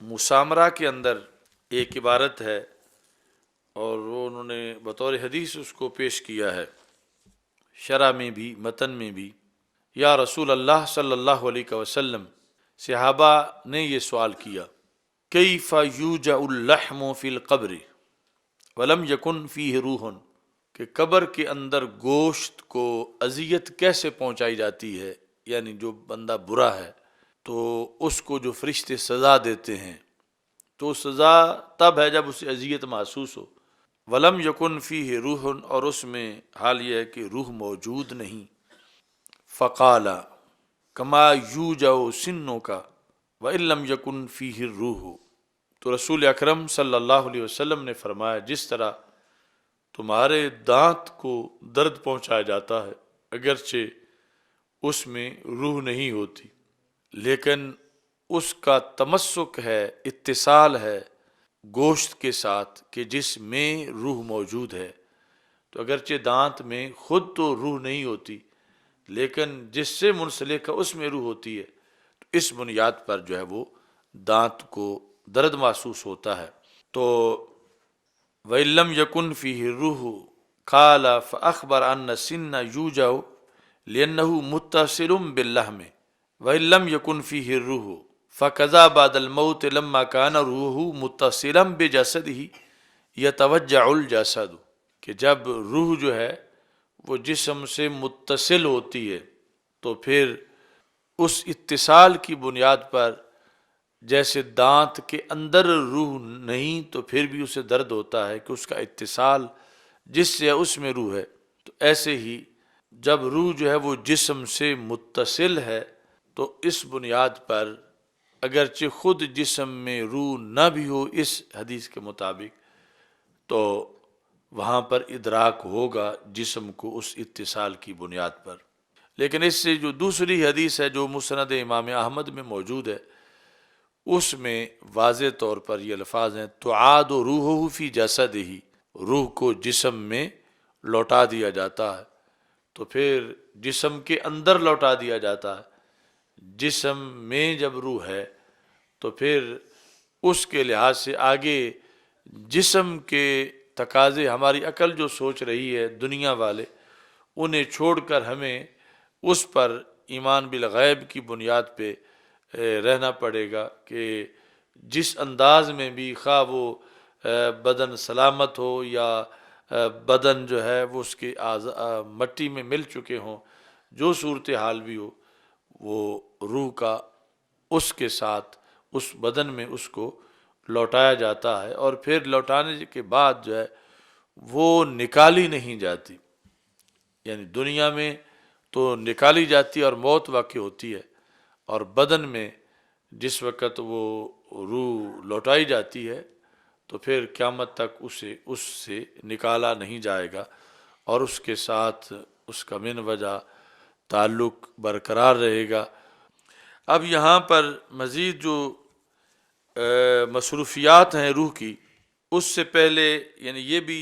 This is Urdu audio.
مسامرہ کے اندر ایک عبارت ہے اور وہ انہوں نے بطور حدیث اس کو پیش کیا ہے، شرح میں بھی متن میں بھی۔ یا رسول اللہ صلی اللہ علیہ وسلم، صحابہ نے یہ سوال کیا، کیف یوجع اللحم فی القبر ولم یکن فیہ روح، کہ قبر کے اندر گوشت کو اذیت کیسے پہنچائی جاتی ہے، یعنی جو بندہ برا ہے تو اس کو جو فرشتے سزا دیتے ہیں تو سزا تب ہے جب اسے اذیت محسوس ہو۔ ولم یکن فیہ روح، اور اس میں حال یہ ہے کہ روح موجود نہیں۔ فقال کما یوجع سنک وان لم یکن فیہ الروح، تو رسول اکرم صلی اللہ علیہ وسلم نے فرمایا جس طرح تمہارے دانت کو درد پہنچایا جاتا ہے اگرچہ اس میں روح نہیں ہوتی، لیکن اس کا تمسک ہے، اتصال ہے گوشت کے ساتھ کہ جس میں روح موجود ہے، تو اگرچہ دانت میں خود تو روح نہیں ہوتی لیکن جس سے منسلک ہے اس میں روح ہوتی ہے، تو اس بنیاد پر جو ہے وہ دانت کو درد محسوس ہوتا ہے۔ تو وَإِن لَّمْ يَكُنْ فِيهِ الرُّوحُ قَالَ فَأَخْبَرَ أَنَّ السِّنَّ يُوجَعُ لِأَنَّهُ مُتَّصِلٌ بِاللَّحْمِ وَإِن لَّمْ يَكُنْ فِيهِ الرُّوحُ فَكَذَا بَعْدَ الْمَوْتِ لَمَّا كَانَ رُوحُهُ مُتَّصِلًا بِجَسَدِهِ يَتَوَجَّعُ الْجَسَدُ، کہ جب روح جو ہے وہ جسم سے متصل ہوتی ہے تو پھر اس اتصال کی بنیاد پر جیسے دانت کے اندر روح نہیں تو پھر بھی اسے درد ہوتا ہے کہ اس کا اتصال جس سے اس میں روح ہے، تو ایسے ہی جب روح جو ہے وہ جسم سے متصل ہے تو اس بنیاد پر اگرچہ خود جسم میں روح نہ بھی ہو اس حدیث کے مطابق تو وہاں پر ادراک ہوگا جسم کو اس اتصال کی بنیاد پر۔ لیکن اس سے جو دوسری حدیث ہے جو مسند امام احمد میں موجود ہے اس میں واضح طور پر یہ الفاظ ہیں تعاد روحہ فی جسدہ، روح کو جسم میں لوٹا دیا جاتا ہے، تو پھر جسم کے اندر لوٹا دیا جاتا ہے۔ جسم میں جب روح ہے تو پھر اس کے لحاظ سے آگے جسم کے تقاضے ہماری عقل جو سوچ رہی ہے، دنیا والے انہیں چھوڑ کر ہمیں اس پر ایمان بالغیب کی بنیاد پہ رہنا پڑے گا کہ جس انداز میں بھی خواہ وہ بدن سلامت ہو یا بدن جو ہے وہ اس کے مٹی میں مل چکے ہوں، جو صورتحال بھی ہو، وہ روح کا اس کے ساتھ اس بدن میں اس کو لوٹایا جاتا ہے، اور پھر لوٹانے کے بعد جو ہے وہ نکالی نہیں جاتی، یعنی دنیا میں تو نکالی جاتی ہے اور موت واقع ہوتی ہے، اور بدن میں جس وقت وہ روح لوٹائی جاتی ہے تو پھر قیامت تک اسے اس سے نکالا نہیں جائے گا اور اس کے ساتھ اس کا من وجہ تعلق برقرار رہے گا۔ اب یہاں پر مزید جو مصروفیات ہیں روح کی، اس سے پہلے یعنی یہ بھی